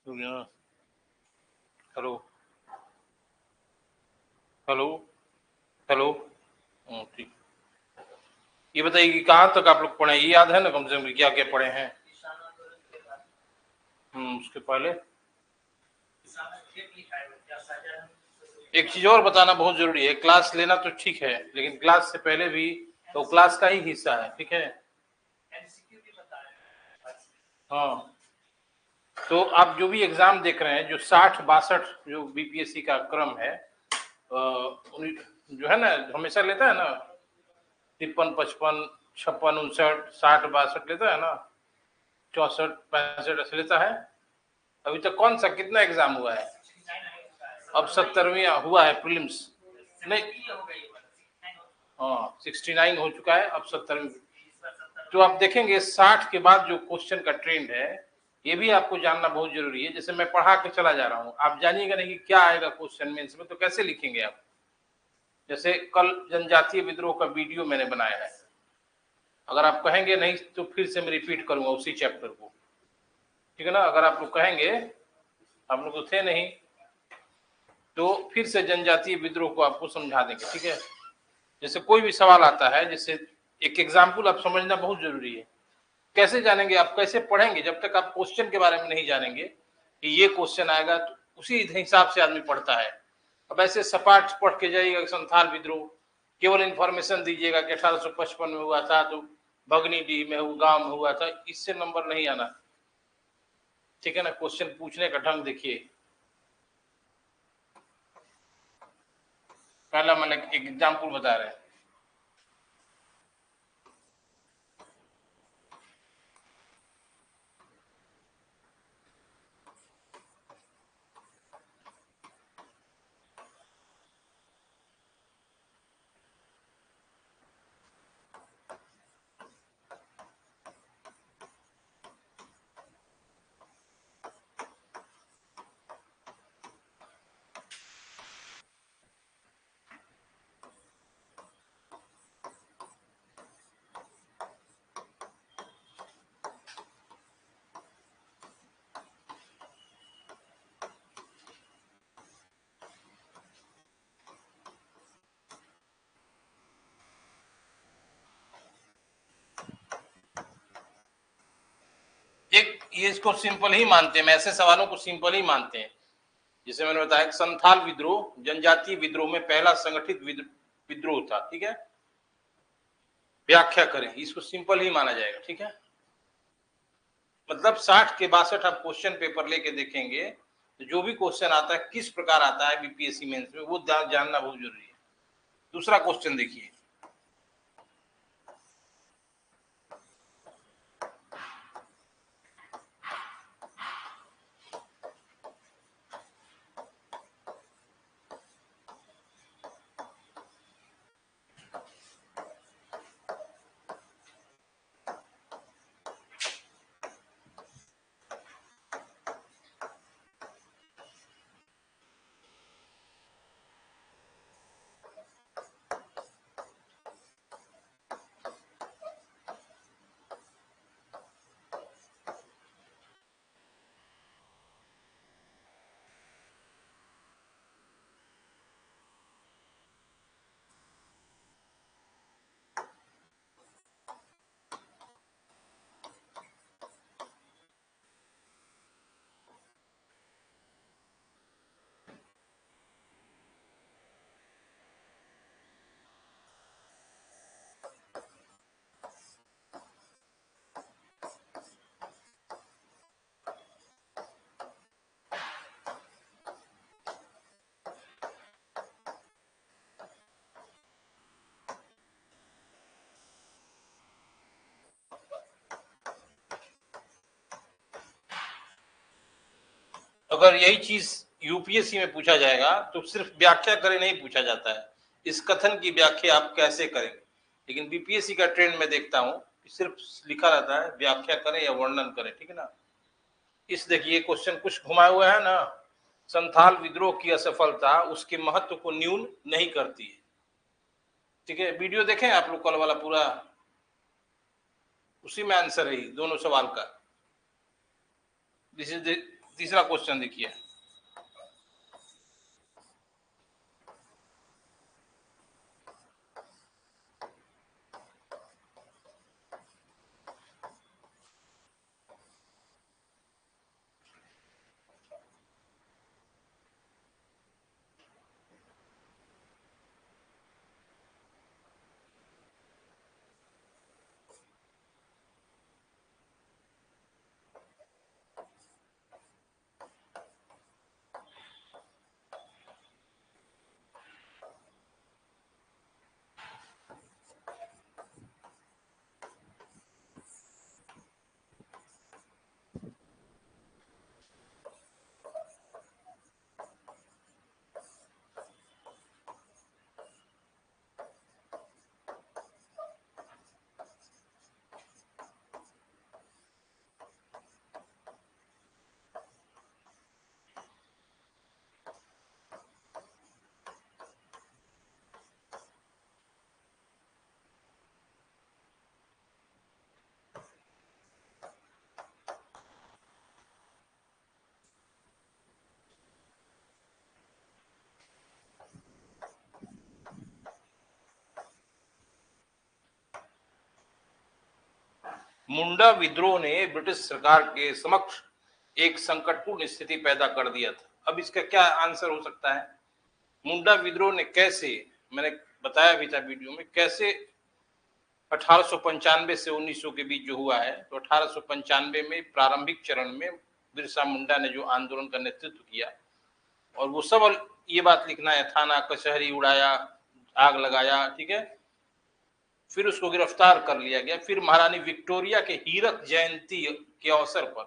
Hello hello hello. ठीक। ये बताइए कि कहाँ तक आप लोग पढ़े, ये याद है ना कम से कम क्या क्या पढ़े हैं? उसके पहले एक चीज और बताना बहुत जरूरी है। क्लास लेना तो ठीक है, लेकिन क्लास से पहले भी तो क्लास का ही हिस्सा है, ठीक है? हाँ, तो आप जो भी एग्जाम देख रहे हैं, जो 60-62 जो बीपीएससी का क्रम है, जो है ना, हमेशा लेता है ना 53, 55, 56, 59, 60, 62 लेता है ना, 64, 65 ऐसे लेता है। अभी तक कौन सा कितना एग्जाम हुआ है? अब 70वीं हुआ है प्रीलिम्स। नहीं, हाँ 69 हो चुका है, अब 70वीं। तो आप देखेंगे 60 के बाद जो क्वेश्चन का ट्रेंड है, ये भी आपको जानना बहुत जरूरी है। जैसे मैं पढ़ा के चला जा रहा हूँ, आप जानिएगा नहीं कि क्या आएगा क्वेश्चन मेंस में, तो कैसे लिखेंगे आप? जैसे कल जनजातीय विद्रोह का वीडियो मैंने बनाया है, अगर आप कहेंगे नहीं तो फिर से मैं रिपीट करूंगा उसी चैप्टर को, ठीक है ना? अगर आप लोग कहेंगे, आप लोग तो थे नहीं, तो फिर से जनजातीय विद्रोह को आपको समझा देंगे, ठीक है? जैसे कोई भी सवाल आता है, जैसे एक एग्जाम्पल आप समझना बहुत जरूरी है। कैसे जानेंगे आप, कैसे पढ़ेंगे जब तक आप क्वेश्चन के बारे में नहीं जानेंगे कि ये क्वेश्चन आएगा, तो उसी हिसाब से आदमी पढ़ता है। अब ऐसे सपाट पढ़ के जाइएगा संथाल विद्रोह, केवल इंफॉर्मेशन दीजिएगा कि 1855 में हुआ था, तो भगनी डी में गांव में हुआ था, इससे नंबर नहीं आना, ठीक है ना? क्वेश्चन पूछने का ढंग देखिए। पहला मैंने एक एग्जाम्पल बता रहे हैं। एक ये इसको सिंपल ही मानते हैं, मैं ऐसे सवालों को सिंपल ही मानते हैं। जैसे मैंने बताया संथाल विद्रोह जनजातीय विद्रोह में पहला संगठित विद्रोह था, ठीक है? व्याख्या करें, इसको सिंपल ही माना जाएगा, ठीक है? मतलब 60 के 62 आप क्वेश्चन पेपर लेके देखेंगे, तो जो भी क्वेश्चन आता है किस प्रकार आता है बीपीएससी मेंस में, वो जानना बहुत जरूरी है। दूसरा क्वेश्चन देखिए, अगर यही चीज यूपीएससी में पूछा जाएगा तो सिर्फ व्याख्या करें नहीं पूछा जाता है, इस कथन की व्याख्या आप कैसे करेंगे। लेकिन बीपीएससी का ट्रेंड में देखता हूँ कि सिर्फ लिखा रहता है व्याख्या करें या वर्णन करें, ठीक है ना? इस देखिए क्वेश्चन कुछ घुमाया हुआ है ना, संथाल विद्रोह की असफलता उसके महत्व को न्यून नहीं करती है, ठीक है? वीडियो देखें आप लोग कल वाला पूरा, उसी में आंसर है दोनों सवाल का। दिस इज तीसरा क्वेश्चन देखिए। मुंडा विद्रोह ने ब्रिटिश सरकार के समक्ष एक संकटपूर्ण स्थिति पैदा कर दिया था। अब इसका क्या आंसर हो सकता है? मुंडा विद्रोह ने कैसे, मैंने बताया भी था वीडियो में, कैसे 1895 से 1900 के बीच जो हुआ है, तो 1895 में प्रारंभिक चरण में बिरसा मुंडा ने जो आंदोलन का नेतृत्व किया, और वो सब ये बात लिखना है, थाना कचहरी उड़ाया, आग लगाया, ठीक है। फिर उसको गिरफ्तार कर लिया गया। फिर महारानी विक्टोरिया के हीरक जयंती के अवसर पर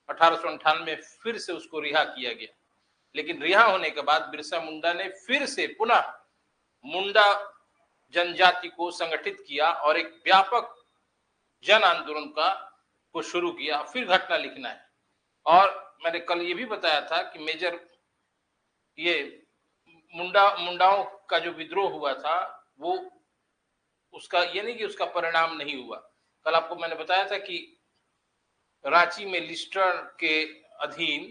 1898 में फिर से उसको रिहा किया गया। लेकिन रिहा होने के बाद बिरसा मुंडा ने फिर से पुनः मुंडा जनजाति को संगठित किया और एक व्यापक जन आंदोलन को शुरू किया। फिर घटना लिखना है। और मैंने कल ये भी बताया था कि मेजर ये मुंडाओं का जो विद्रोह हुआ था, वो उसका ये नहीं कि उसका परिणाम नहीं हुआ। कल आपको मैंने बताया था कि रांची में लिस्टर के अधीन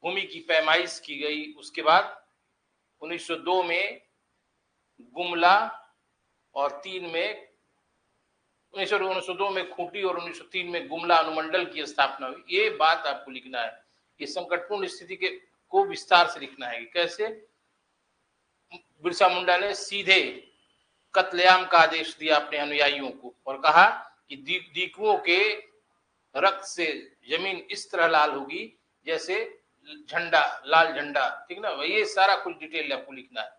भूमि की पैमाइश की गई। उसके बाद 1902 में गुमला और 1902 में खूंटी और 1903 में गुमला अनुमंडल की स्थापना हुई। ये बात आपको लिखना है। ये संकटपूर्ण स्थिति को विस्तार से लिखना है कि कैसे बिरसा मुंडा ने सीधे कत्लेआम का आदेश दिया अपने अनुयायियों को और कहा कि दीकुओं के रक्त से जमीन इस तरह लाल होगी जैसे झंडा, लाल झंडा, ठीक ना। ये सारा कुछ डिटेल आपको लिखना है।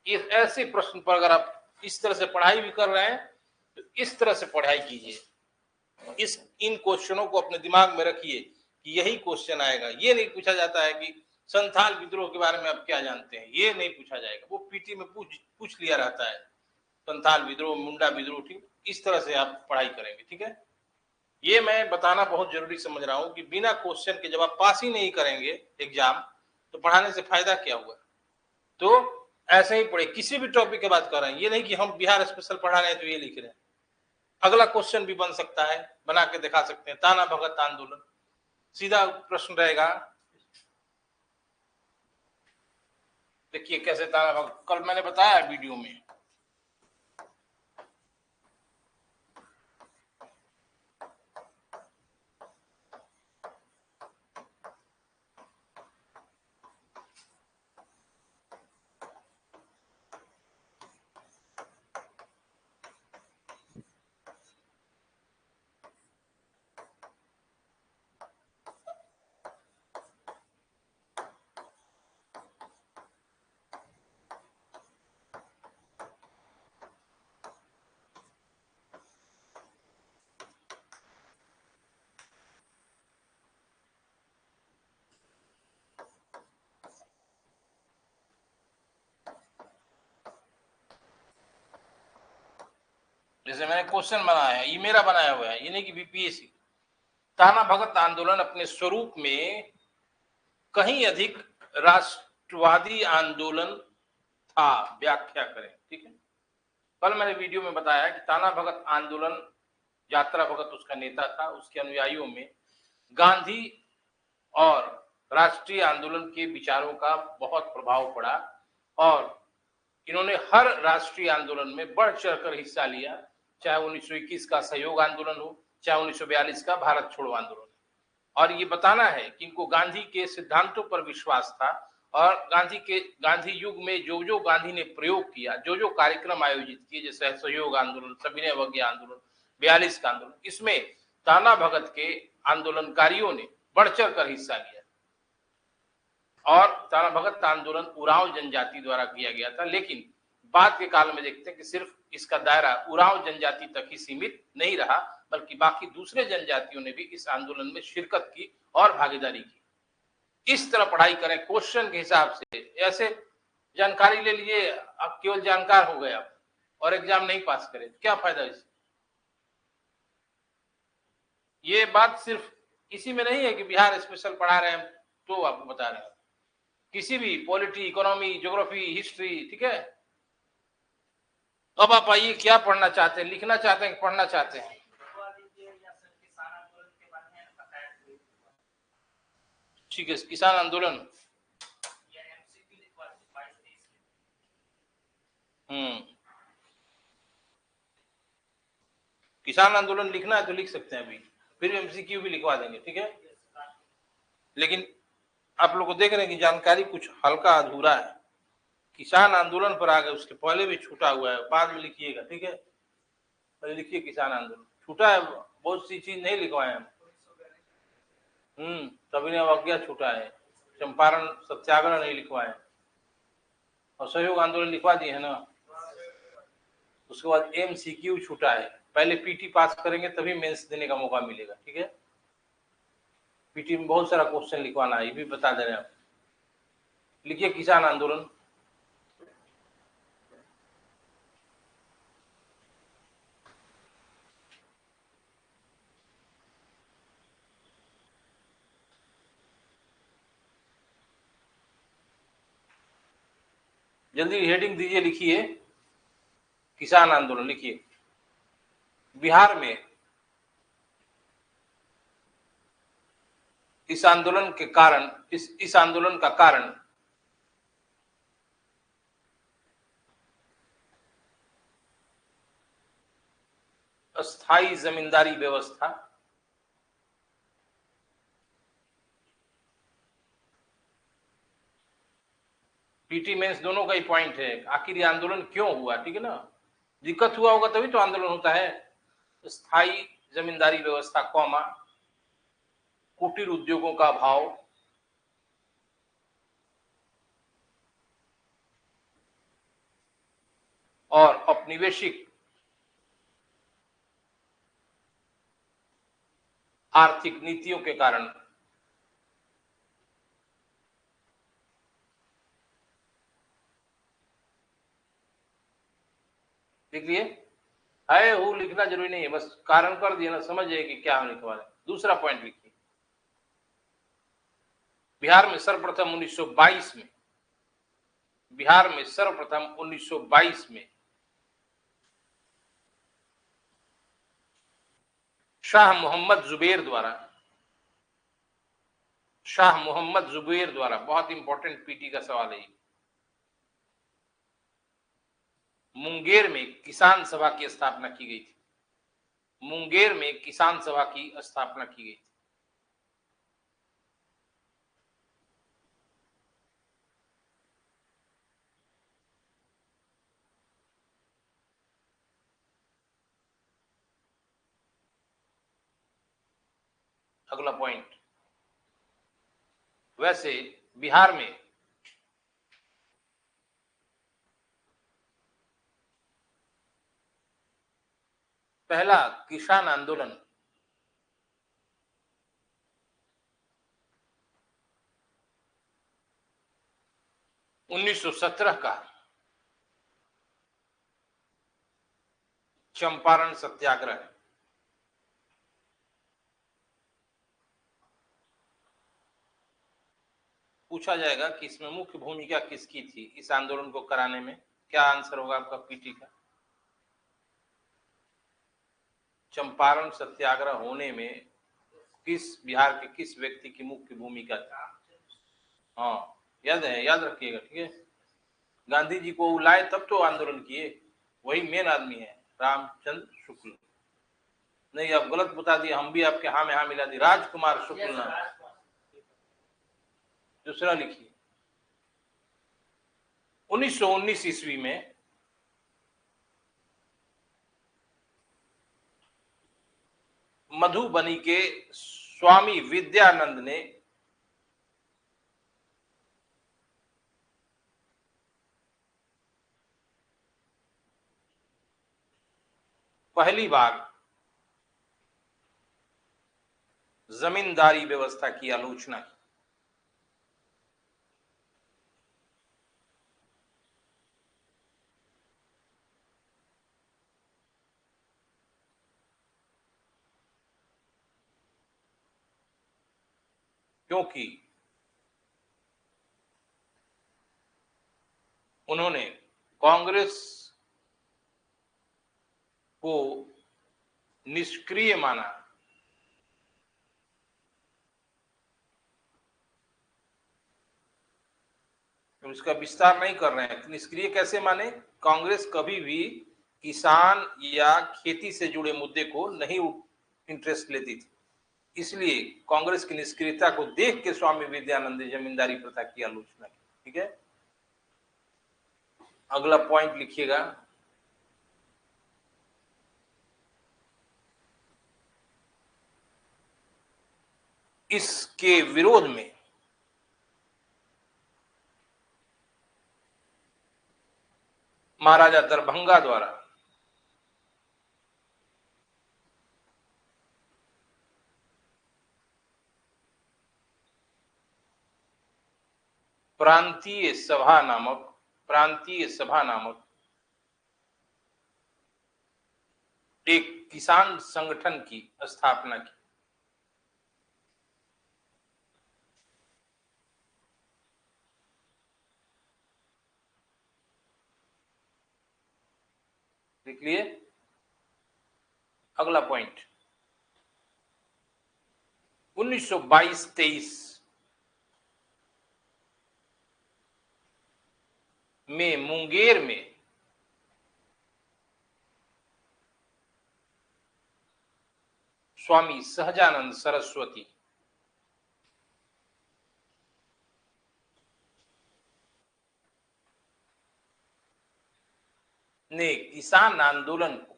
इस ऐसे प्रश्न पर अगर आप इस तरह से पढ़ाई भी कर रहे हैं तो इस तरह से पढ़ाई कीजिए। इन क्वेश्चनों को अपने दिमाग में रखिए कि यही क्वेश्चन आएगा। ये नहीं पूछा जाता है कि संथाल विद्रोह के बारे में आप क्या जानते हैं, ये नहीं पूछा जाएगा। वो पीटी में पूछ लिया रहता है, संथाल विद्रोह, मुंडा विद्रोह, ठीक। इस तरह से आप पढ़ाई करेंगे, ठीक है। ये मैं बताना बहुत जरूरी समझ रहा हूं कि बिना क्वेश्चन के जब आप पास ही नहीं करेंगे एग्जाम, तो पढ़ाने से फायदा क्या हुआ। तो ऐसे ही पढ़े, किसी भी टॉपिक की बात कर रहे हैं। ये नहीं कि हम बिहार स्पेशल पढ़ा रहे हैं तो ये लिख रहे हैं। अगला क्वेश्चन भी बन सकता है, बना के दिखा सकते हैं। ताना भगत आंदोलन, सीधा प्रश्न रहेगा। देखिए कैसे ताना भगत, कल मैंने बताया वीडियो में। जैसे मैंने क्वेश्चन बनाया है, ये मेरा बनाया हुआ है, ये नहीं कि बीपीएससी। ताना भगत आंदोलन अपने स्वरूप में कहीं अधिक राष्ट्रवादी आंदोलन था, व्याख्या करें, ठीक है। कल मैंने वीडियो में बताया कि ताना भगत आंदोलन, यात्रा भगत उसका नेता था, उसके अनुयायियों में गांधी और राष्ट्रीय आंदोलन के विचारों का बहुत प्रभाव पड़ा और इन्होंने हर राष्ट्रीय आंदोलन में बढ़ चढ़कर हिस्सा लिया, चाहे 1921 का सहयोग आंदोलन हो, चाहे 1942 का भारत छोड़ो आंदोलन। और ये बताना है कि इनको गांधी के सिद्धांतों पर विश्वास था और गांधी युग में जो जो गांधी ने प्रयोग किया, जो जो कार्यक्रम आयोजित किए, जैसे सहयोग आंदोलन, सविनय अवज्ञा आंदोलन, 42 का आंदोलन, इसमें ताना भगत के आंदोलनकारियों ने बढ़ चढ़ कर हिस्सा लिया और ताना भगत का आंदोलन उरांव जनजाति द्वारा किया गया था। लेकिन बाद के काल में देखते हैं कि सिर्फ इसका दायरा उरांव जनजाति तक ही सीमित नहीं रहा, बल्कि बाकी दूसरे जनजातियों ने भी इस आंदोलन में शिरकत की और भागीदारी की। इस तरह पढ़ाई करें क्वेश्चन के हिसाब से, ऐसे जानकारी ले लिए अब केवल जानकार हो गए आप और एग्जाम नहीं पास करें, क्या फायदा इससे। ये बात सिर्फ इसी में नहीं है कि बिहार स्पेशल पढ़ा रहे हैं तो आपको बता रहे हैं, किसी भी पॉलिटी, इकोनॉमी, ज्योग्राफी, हिस्ट्री, ठीक है। अब आप आइए, क्या पढ़ना चाहते हैं, लिखना चाहते हैं, पढ़ना चाहते हैं? ठीक है, किसान आंदोलन। किसान आंदोलन लिखना है तो लिख सकते हैं अभी, फिर एमसीक्यू भी लिखवा देंगे, ठीक है। लेकिन आप लोग को देख रहे हैं कि जानकारी कुछ हल्का अधूरा है। किसान आंदोलन पर आ गए, उसके पहले भी छूटा हुआ है, बाद में लिखिएगा, ठीक है। पहले लिखिए किसान आंदोलन, छूटा है, बहुत सी चीज नहीं लिखवाए हम। सविनय अवज्ञा छूटा है, चंपारण सत्याग्रह नहीं लिखवाए और सहयोग आंदोलन लिखवा दिए है ना। उसके बाद एमसीक्यू छूटा है, पहले पीटी पास करेंगे तभी मेंस देने का मौका मिलेगा, ठीक है। पीटी में बहुत सारा क्वेश्चन लिखवाना है, ये भी बता दे रहे हैं आप। लिखिए किसान आंदोलन। जल्दी हेडिंग दीजिए, लिखिए किसान आंदोलन, लिखिए। बिहार में इस आंदोलन के कारण, इस आंदोलन का कारण अस्थाई जमींदारी व्यवस्था, पीटी मेंस दोनों का ही पॉइंट है, आखिर ये आंदोलन क्यों हुआ, ठीक है ना। दिक्कत हुआ होगा तभी तो आंदोलन होता है। स्थायी जमींदारी व्यवस्था, कौमा, कुटीर उद्योगों का अभाव, और औपनिवेशिक आर्थिक नीतियों के कारण। लिख लिए है, वो लिखना जरूरी नहीं है, बस कारण कर दिया ना, समझ जाए कि क्या होने वाला है। दूसरा पॉइंट लिखिए, बिहार में सर्वप्रथम 1922 में, बिहार में सर्वप्रथम 1922 में शाह मोहम्मद जुबैर द्वारा, बहुत इंपॉर्टेंट पीटी का सवाल है, मुंगेर में किसान सभा की स्थापना की गई थी। मुंगेर में किसान सभा की स्थापना की गई थी। अगला पॉइंट, वैसे बिहार में पहला किसान आंदोलन उन्नीस सौ 17 का चंपारण सत्याग्रह है। पूछा जाएगा कि इसमें मुख्य भूमिका किसकी थी इस आंदोलन को कराने में, क्या आंसर होगा आपका पीटी का। चंपारण सत्याग्रह होने में बिहार के किस व्यक्ति की मुख्य भूमिका थी? हाँ याद है, याद रखिएगा, ठीक है। गांधी जी को लाए तब तो आंदोलन किए, वही मेन आदमी है रामचंद्र शुक्ल। नहीं आप गलत बता दिए, हम भी आपके हाँ में हाँ मिला दी, राजकुमार शुक्ल नाम। दूसरा लिखिए। 1919 ईस्वी में मधुबनी के स्वामी विद्यानंद ने पहली बार जमींदारी व्यवस्था की आलोचना की। क्योंकि उन्होंने कांग्रेस को निष्क्रिय माना। तो इसका विस्तार नहीं कर रहे हैं, निष्क्रिय कैसे माने? कांग्रेस कभी भी किसान या खेती से जुड़े मुद्दे को नहीं इंटरेस्ट लेती थी, इसलिए कांग्रेस की निष्क्रियता को देख के स्वामी विद्यानंद ने जमींदारी प्रथा की आलोचना की। ठीक है, अगला पॉइंट लिखिएगा। इसके विरोध में महाराजा दरभंगा द्वारा प्रांतीय सभा नामक एक किसान संगठन की स्थापना की। देख लिए, अगला पॉइंट 1922-23 में मुंगेर में स्वामी सहजानंद सरस्वती ने किसान आंदोलन को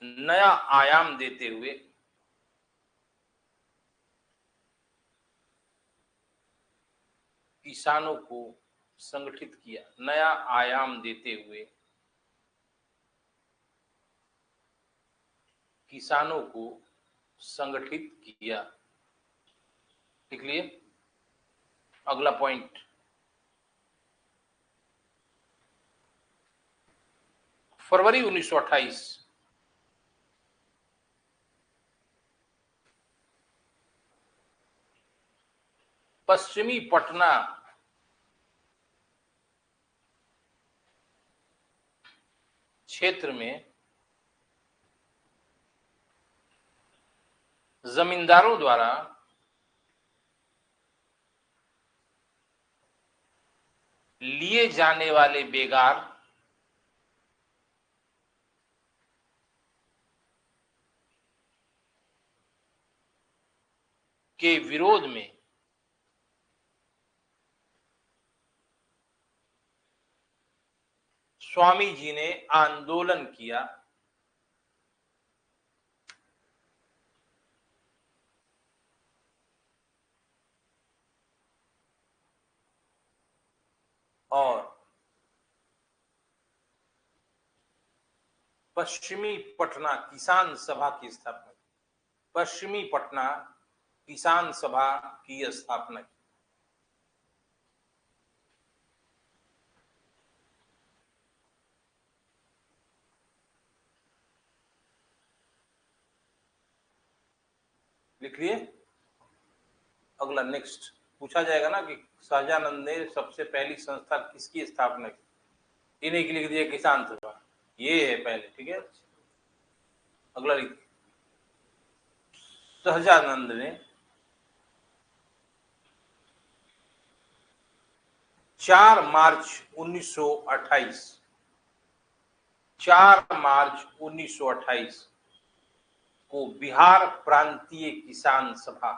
नया आयाम देते हुए किसानों को संगठित किया। नया आयाम देते हुए किसानों को संगठित किया। लिख लिए, अगला पॉइंट फरवरी 1928 पश्चिमी पटना क्षेत्र में जमींदारों द्वारा लिए जाने वाले बेगार के विरोध में स्वामी जी ने आंदोलन किया और पश्चिमी पटना किसान सभा की स्थापना। पश्चिमी पटना किसान सभा की स्थापना की। लिख लिए, अगला नेक्स्ट पूछा जाएगा ना कि सहजानंद ने सबसे पहली संस्था किसकी स्थापना की, इन्हीं की लिख दिया किसान सभा। ये है पहले, ठीक है। अगला लिखिए, सहजानंद ने 4 मार्च 1928 को बिहार प्रांतीय किसान सभा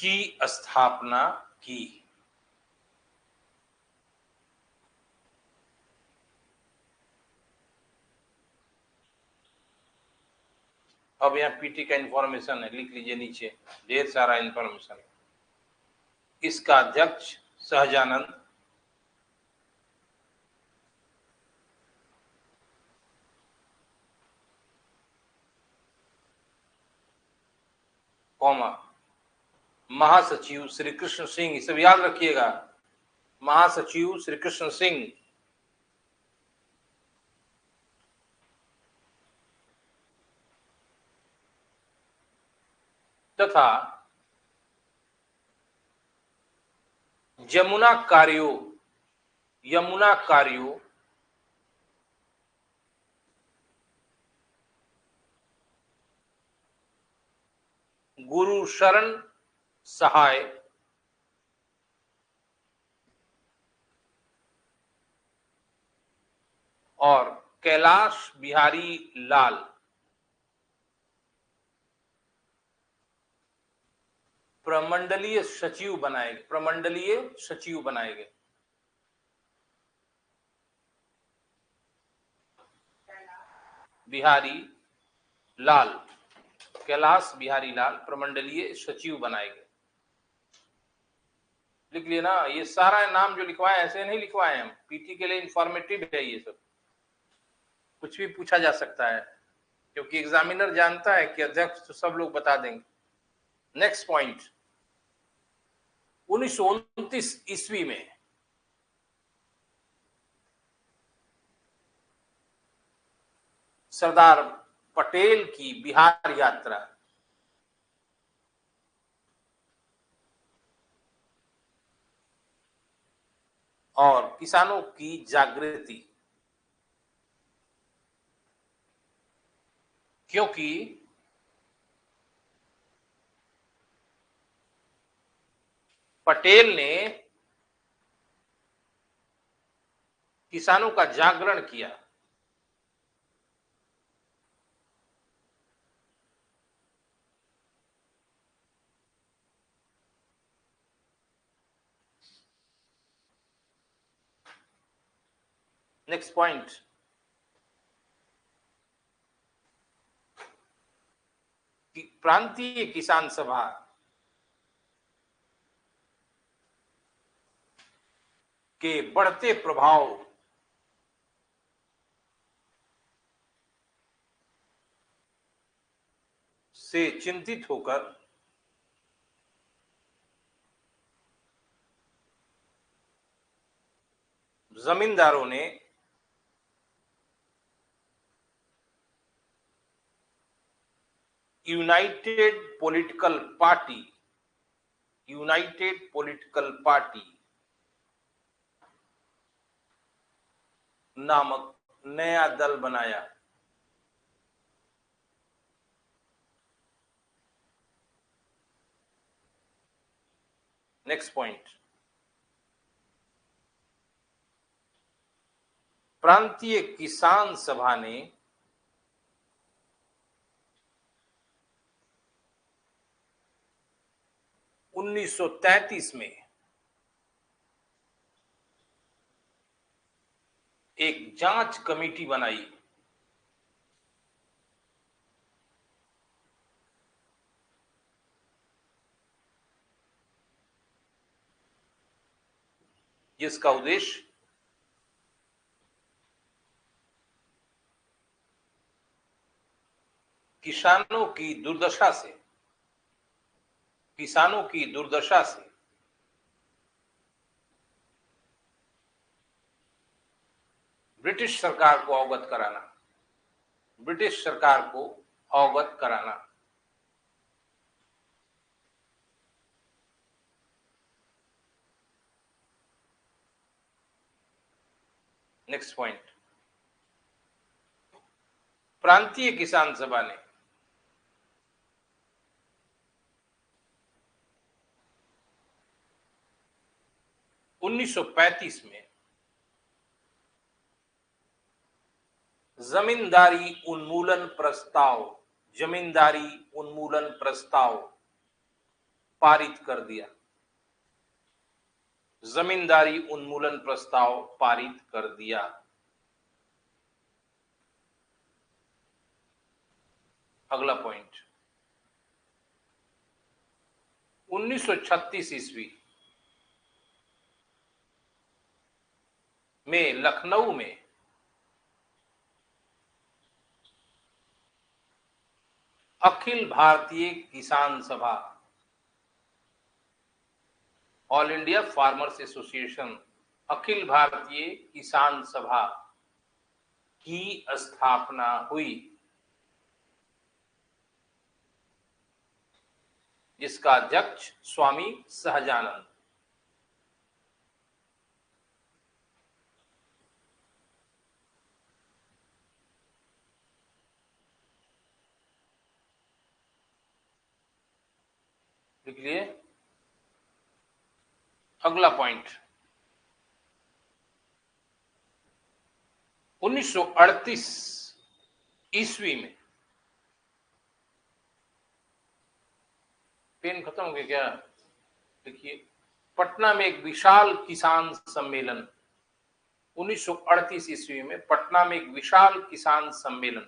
की स्थापना की। अब यहाँ पीटी का इंफॉर्मेशन है, लिख लीजिए नीचे, ढेर सारा इंफॉर्मेशन है। इसका अध्यक्ष सहजानंद, कौमा महासचिव श्री कृष्ण सिंह, इसे भी याद रखिएगा, महासचिव श्री कृष्ण सिंह, तथा यमुना कार्यो गुरु शरण सहाय और कैलाश बिहारी लाल प्रमंडलीय सचिव बनाए गए। कैलाश बिहारी लाल प्रमंडलीय सचिव बनाए गए। लिख लिए ना, ये सारा नाम जो लिखवाए ऐसे नहीं लिखवाए हम, पीटी के लिए इंफॉर्मेटिव है ये सब, कुछ भी पूछा जा सकता है, क्योंकि एग्जामिनर जानता है कि अध्यक्ष तो सब लोग बता देंगे। नेक्स्ट पॉइंट, 1929 ईस्वी में सरदार पटेल की बिहार यात्रा और किसानों की जागृति, क्योंकि पटेल ने किसानों का जागरण किया। नेक्स्ट पॉइंट, प्रांतीय किसान सभा के बढ़ते प्रभाव से चिंतित होकर जमींदारों ने यूनाइटेड पॉलिटिकल पार्टी नामक नया दल बनाया। नेक्स्ट पॉइंट, प्रांतीय किसान सभा ने उन्नीस सौ 1933 में एक जांच कमेटी बनाई जिसका उद्देश्य किसानों की दुर्दशा से ब्रिटिश सरकार को अवगत कराना। नेक्स्ट पॉइंट, प्रांतीय किसान सभा ने (1935) में जमींदारी उन्मूलन प्रस्ताव पारित कर दिया। जमींदारी उन्मूलन प्रस्ताव पारित कर दिया। अगला पॉइंट, 1936 ईस्वी में लखनऊ में अखिल भारतीय किसान सभा, all India farmers association, Akhil Bharatiya किसान सभा की स्थापना हुई, जिसका अध्यक्ष स्वामी सहजानंद। लिख लिए। अगला पॉइंट, 1938 ईस्वी में, पेन खत्म हो गया क्या? देखिए, पटना में एक विशाल किसान सम्मेलन, 1938 ईस्वी में पटना में एक विशाल किसान सम्मेलन,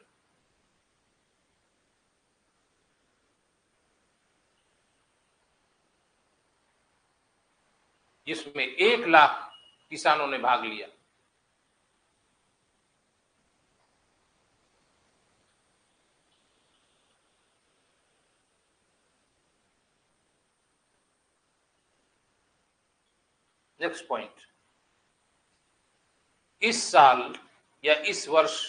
जिसमें 1 लाख किसानों ने भाग लिया। नेक्स्ट पॉइंट, इस साल या इस वर्ष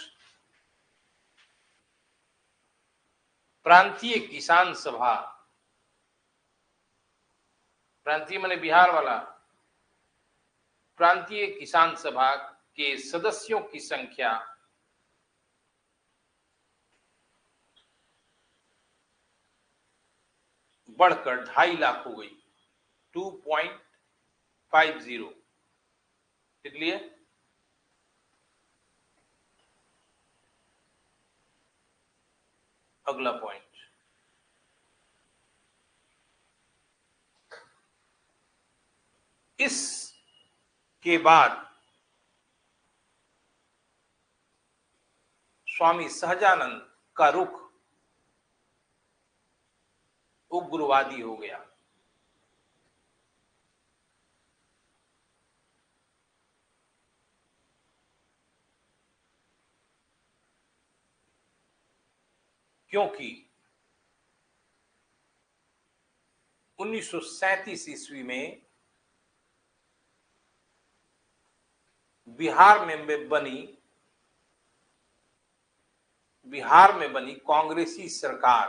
प्रांतीय किसान सभा, प्रांतीय माने बिहार वाला, प्रांतीय किसान सभा के सदस्यों की संख्या बढ़कर 2.5 लाख हो गई, 2.50। लिख लिए। अगला पॉइंट, इस के बाद स्वामी सहजानंद का रुख उग्रवादी हो गया। क्योंकि 1937 ईस्वी में बिहार में बनी कांग्रेसी सरकार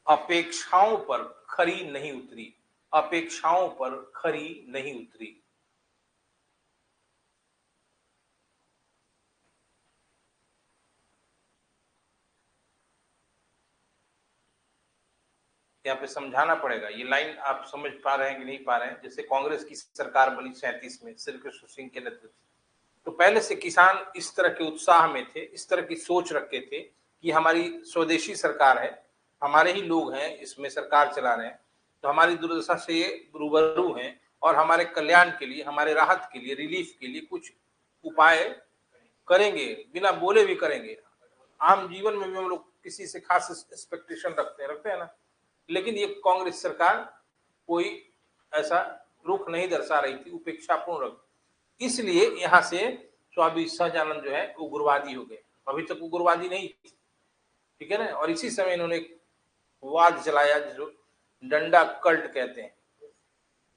अपेक्षाओं पर खरी नहीं उतरी। यहाँ पे समझाना पड़ेगा, ये लाइन आप समझ पा रहे हैं कि नहीं पा रहे हैं। जैसे कांग्रेस की सरकार बनी 37 में श्रीकृष्ण सिंह के नेतृत्व, तो पहले से किसान इस तरह के उत्साह में थे, इस तरह की सोच रखते थे कि हमारी स्वदेशी सरकार है, हमारे ही लोग हैं इसमें सरकार चला रहे हैं, तो हमारी दुर्दशा से ये रूबरू हैं और हमारे कल्याण के लिए, हमारे राहत के लिए, रिलीफ के लिए कुछ उपाय करेंगे, बिना बोले भी करेंगे। आम जीवन में भी हम लोग किसी से खास एक्सपेक्टेशन रखते हैं ना, लेकिन ये कांग्रेस सरकार कोई ऐसा रुख नहीं दर्शा रही थी, उपेक्षापूर्ण रख, इसलिए यहां से स्वामी सहजानंद जो है उग्रवादी हो गए। अभी तक उग्रवादी नहीं थी, ठीक है ना। और इसी समय इन्होंने वाद चलाया जो डंडा कल्ट कहते हैं।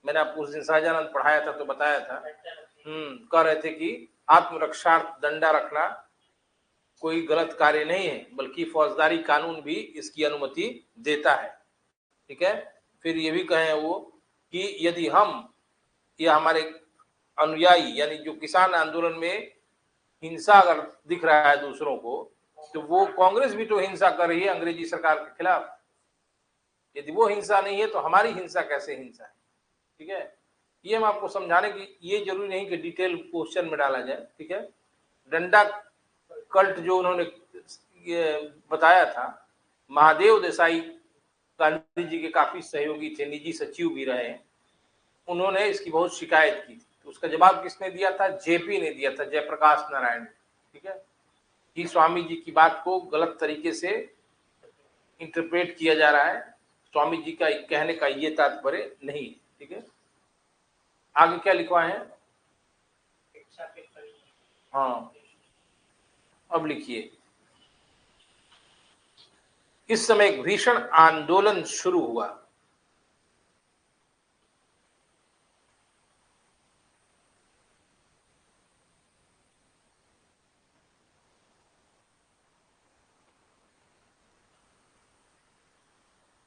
मैंने आपको उस दिन सहजानंद पढ़ाया था तो बताया था, कह रहे थे कि आत्मरक्षार्थ डंडा रखना कोई गलत कार्य नहीं है, बल्कि फौजदारी कानून भी इसकी अनुमति देता है, ठीक है। फिर ये भी कहे वो कि यदि हम या हमारे अनुयायी, यानी जो किसान आंदोलन में हिंसा अगर दिख रहा है दूसरों को, तो वो कांग्रेस भी तो हिंसा कर रही है अंग्रेजी सरकार के खिलाफ। यदि वो हिंसा नहीं है तो हमारी हिंसा कैसे हिंसा है? ठीक है, ये हम आपको समझाने की, ये जरूरी नहीं कि डिटेल क्वेश्चन में डाला जाए। ठीक है, डंडा कल्ट जो उन्होंने ये बताया था, महादेव देसाई गांधी जी के काफी सहयोगी थे, निजी सचिव भी रहे, उन्होंने इसकी बहुत शिकायत की थी। तो उसका जवाब किसने दिया था? जेपी ने दिया था, जयप्रकाश नारायण। ठीक है, कि स्वामी जी की बात को गलत तरीके से इंटरप्रेट किया जा रहा है, स्वामी जी का कहने का ये तात्पर्य नहीं। ठीक है, आगे क्या लिखवाए हैं? हाँ, अब लिखिए, इस समय एक भीषण आंदोलन शुरू हुआ।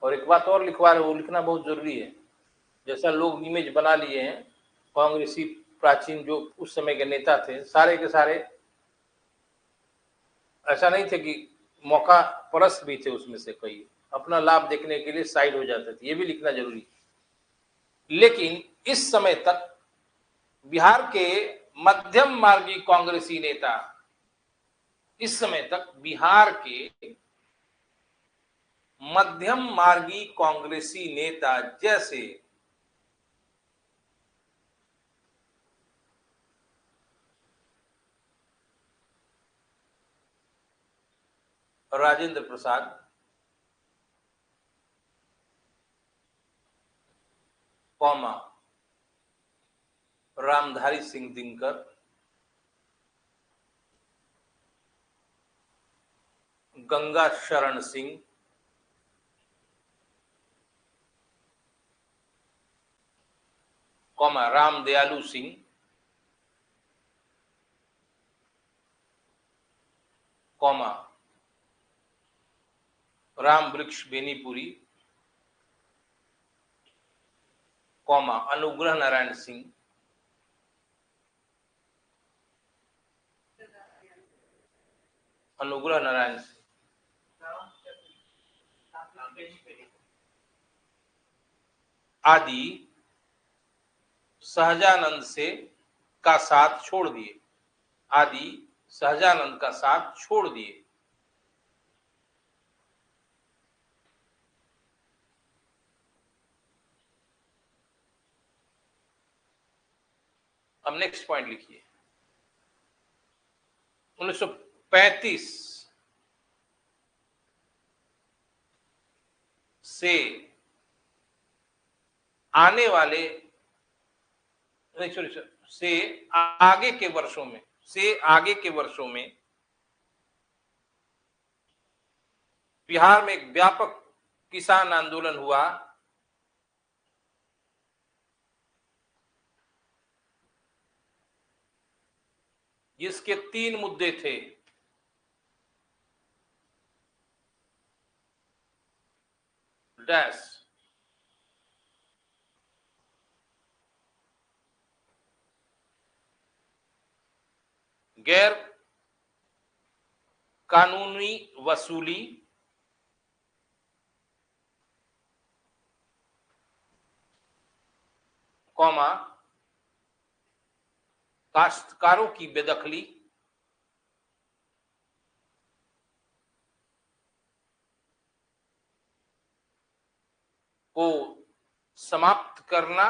और एक बात और लिखवा रहे, वो लिखना बहुत जरूरी है। जैसा लोग इमेज बना लिए हैं, कांग्रेसी प्राचीन जो उस समय के नेता थे, सारे के सारे ऐसा नहीं थे कि मौका परस्त भी थे, उसमें से कई अपना लाभ देखने के लिए साइड हो जाते थे, ये भी लिखना जरूरी है। लेकिन इस समय तक बिहार के मध्यम मार्गी कांग्रेसी नेता, इस समय तक बिहार के मध्यम मार्गी कांग्रेसी नेता जैसे राजेंद्र प्रसाद, कौमा रामधारी सिंह दिनकर, गंगा शरण सिंह, कौमा राम दयालु सिंह, कौमा राम वृक्ष बेनीपुरी, कौमा अनुग्रह नारायण सिंह, अनुग्रह नारायण सिंह आदि सहजानंद से का साथ छोड़ दिए, आदि सहजानंद का साथ छोड़ दिए। अब नेक्स्ट पॉइंट लिखिए, 1935 से आने वाले, नहीं सॉरी सर, से आगे के वर्षों में, से आगे के वर्षों में बिहार में एक व्यापक किसान आंदोलन हुआ, जिसके 3 मुद्दे थे। डैश गैर कानूनी वसूली, कौमा काश्तकारों की बेदखली, को समाप्त करना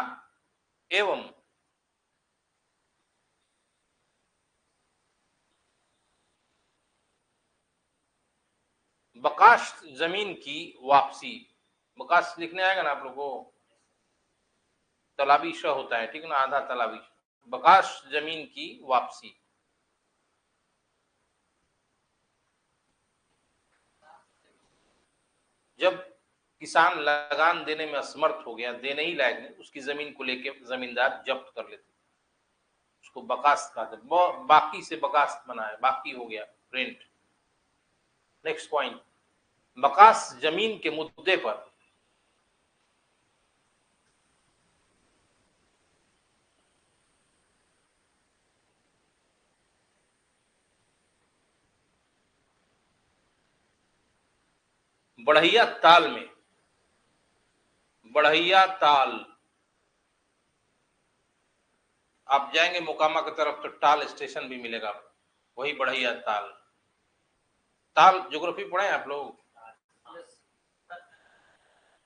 एवं बकाश्त जमीन की वापसी। बकाश्त लिखने आएगा ना आप लोगों को, तालाबी श होता है, ठीक ना, आधा तालाबी। बकाश्त जमीन की वापसी। जब किसान लगान देने में असमर्थ हो गया, देने ही लायक नहीं, उसकी जमीन को लेके जमींदार जब्त कर लेते, उसको बकास्त कहते, बाकी से बकास्त बना है, बाकी हो गया रेंट। नेक्स्ट पॉइंट, बकास जमीन के मुद्दे पर बढ़ैया ताल में, बढ़ैया ताल, आप जाएंगे मोकामा की तरफ तो टाल स्टेशन भी मिलेगा, वही बढ़ैया ताल। ताल ज्योग्राफी पढ़े आप लोग?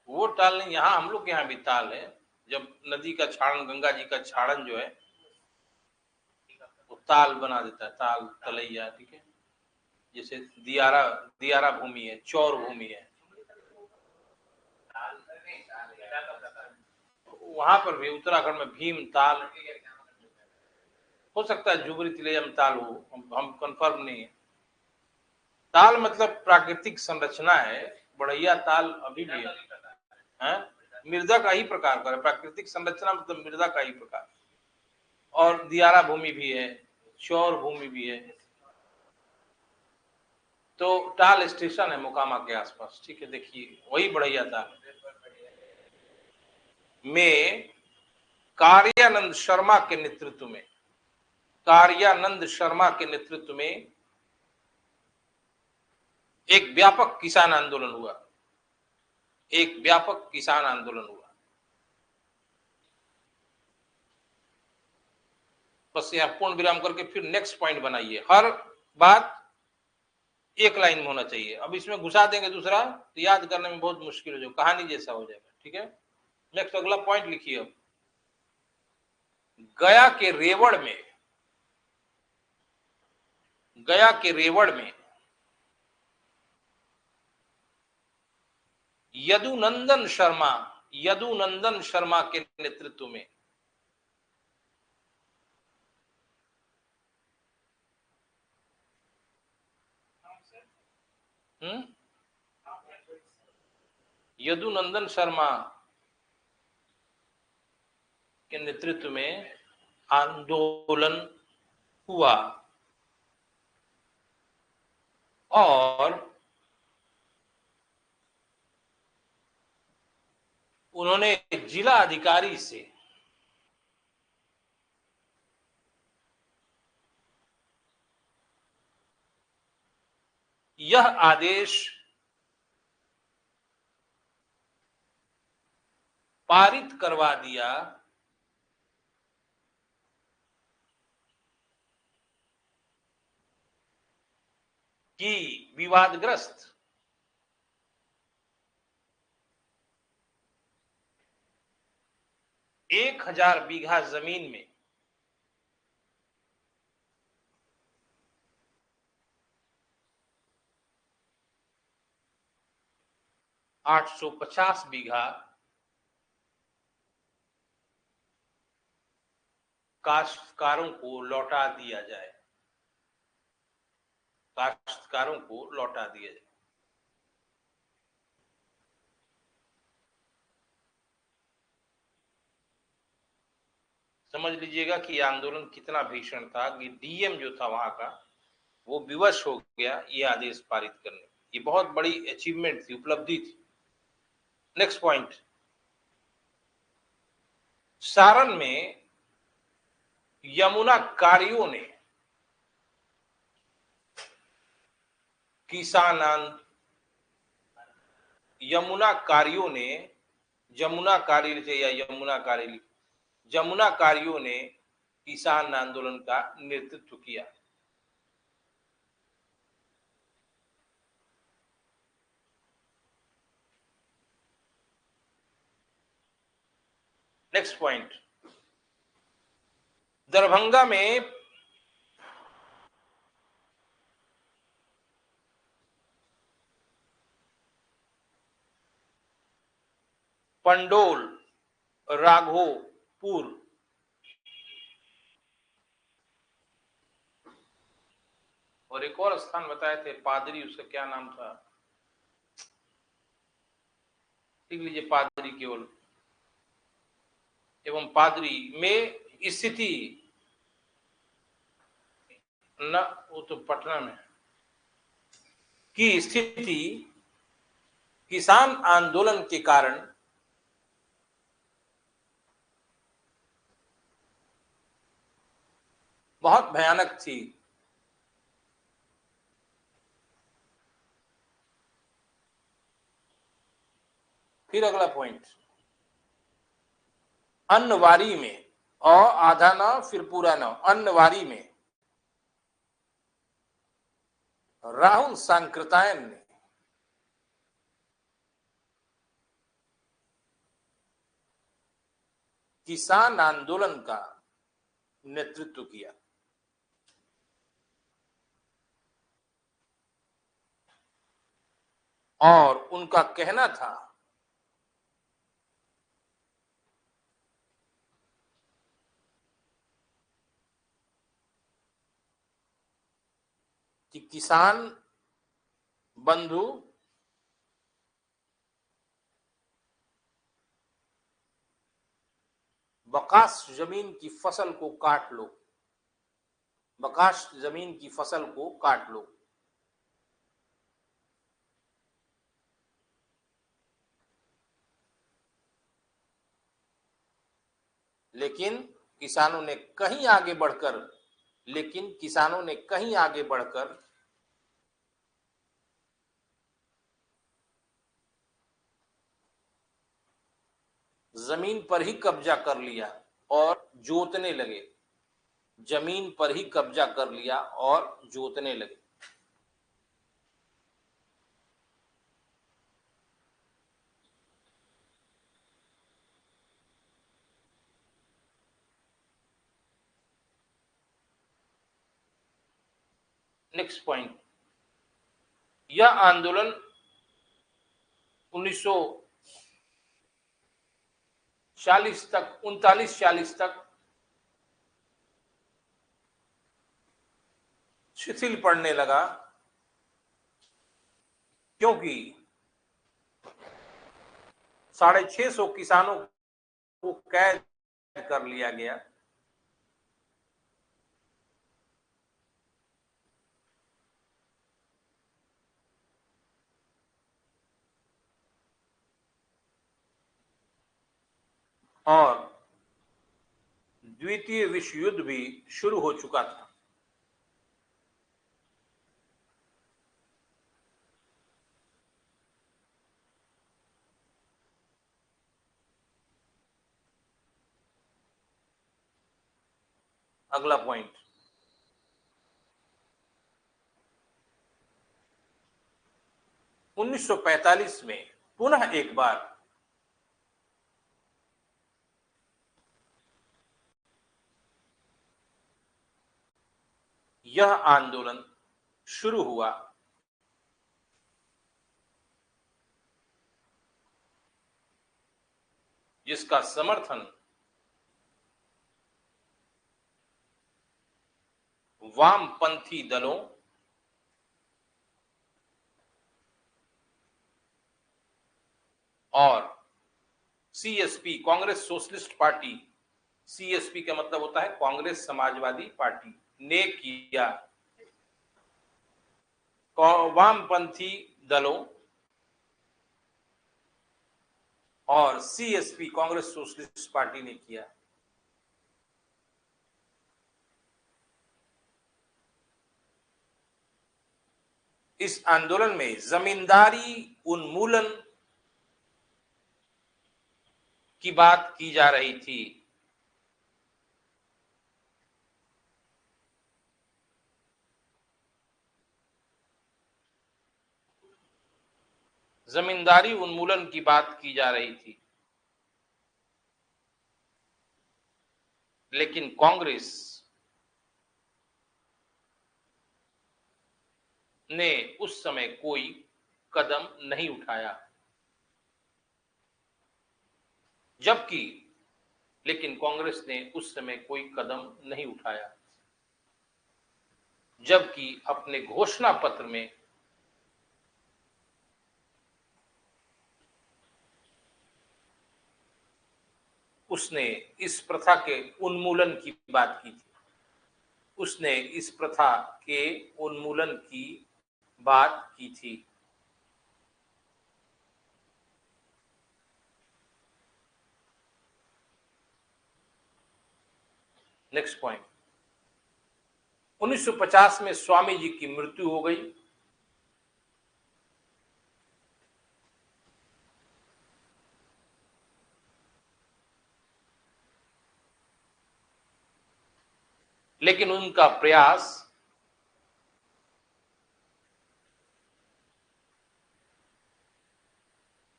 वो ताल नहीं, यहाँ हम लोग के यहाँ भी ताल है। जब नदी का क्षारण, गंगा जी का क्षारण जो है वो ताल बना देता है, ताल तलैया, ठीक है। जैसे दियारा, दियारा भूमि है, चौर भूमि है, वहां पर भी उत्तराखंड में भीम ताल, हो सकता है जुबरी तिलैया में ताल हो, हम कंफर्म नहीं है। ताल मतलब प्राकृतिक संरचना है, बढ़ैया ताल अभी भी है, मृदा का ही प्रकार का है, प्राकृतिक संरचना मतलब मृदा का ही प्रकार। और दियारा भूमि भी है, चौर भूमि भी है। तो टाल स्टेशन है मोकामा के आसपास, ठीक है। देखिए वही बढ़ैया ताल में कार्यानंद शर्मा के नेतृत्व में, कार्यानंद शर्मा के नेतृत्व में एक व्यापक किसान आंदोलन हुआ, एक व्यापक किसान आंदोलन हुआ। बस यहां पूर्ण विराम करके फिर नेक्स्ट पॉइंट बनाइए। हर बात एक लाइन में होना चाहिए। अब इसमें घुसा देंगे दूसरा तो याद करने में बहुत मुश्किल हो जाएगा, कहानी जैसा हो जाएगा, ठीक है। नेक्स्ट अगला पॉइंट लिखिए। अब गया के रेवड़ में, गया के रेवड़ में यदुनंदन शर्मा, यदुनंदन शर्मा के नेतृत्व में यदुनंदन शर्मा के नेतृत्व में आंदोलन हुआ और उन्होंने जिला अधिकारी से यह आदेश पारित करवा दिया कि विवादग्रस्त 1000 बीघा जमीन में 850 बीघा काश्तकारों को लौटा दिया जाए, काश्तकारों को लौटा दिया जाए। समझ लीजिएगा कि यह आंदोलन कितना भीषण था कि डीएम जो था वहां का वो विवश हो गया ये आदेश पारित करने। ये बहुत बड़ी अचीवमेंट थी, उपलब्धि थी। नेक्स्ट पॉइंट, सारण में यमुनाकारियों ने किसान यमुनाकारियों ने, जमुनाकारी या यमुनाकारी, जमुनाकारियों ने किसान आंदोलन का नेतृत्व किया। नेक्स्ट पॉइंट, दरभंगा में पंडोल, राघोपुर और एक और स्थान बताए थे पादरी, उसका क्या नाम था, लिख लीजिए, पादरी केवल एवं पादरी में स्थिति न, वो तो पटना में की स्थिति किसान आंदोलन के कारण बहुत भयानक थी। फिर अगला पॉइंट, अन्नवारी में, अ आधा न फिर पूरा न, अन्नवारी में राहुल सांकृत्यायन ने किसान आंदोलन का नेतृत्व किया। और उनका कहना था कि किसान बंधु बकास जमीन की फसल को काट लो, बकास जमीन की फसल को काट लो। लेकिन किसानों ने कहीं आगे बढ़कर जमीन पर ही कब्जा कर लिया और जोतने लगे, जमीन पर ही कब्जा कर लिया और जोतने लगे। नेक्स्ट पॉइंट, यह आंदोलन 39-40 तक शिथिल पड़ने लगा, क्योंकि 650 किसानों को कैद कर लिया गया। और द्वितीय विश्व युद्ध भी शुरू हो चुका था। अगला पॉइंट, 1945 में पुनः एक बार यह आंदोलन शुरू हुआ, जिसका समर्थन वामपंथी दलों और CSP, Congress socialist party, CSP का मतलब होता है कांग्रेस समाजवादी पार्टी, ने किया। वामपंथी दलों और सीएसपी, कांग्रेस सोशलिस्ट पार्टी ने किया। इस आंदोलन में जमींदारी उन्मूलन की बात की जा रही थी। जमींदारी उन्मूलन की बात की जा रही थी, लेकिन कांग्रेस ने उस समय कोई कदम नहीं उठाया, लेकिन कांग्रेस ने उस समय कोई कदम नहीं उठाया, जबकि अपने घोषणा पत्र में उसने इस प्रथा के उन्मूलन की बात की थी। उसने इस प्रथा के उन्मूलन की बात की थी। नेक्स्ट पॉइंट, 1950 में स्वामी जी की मृत्यु हो गई। लेकिन उनका प्रयास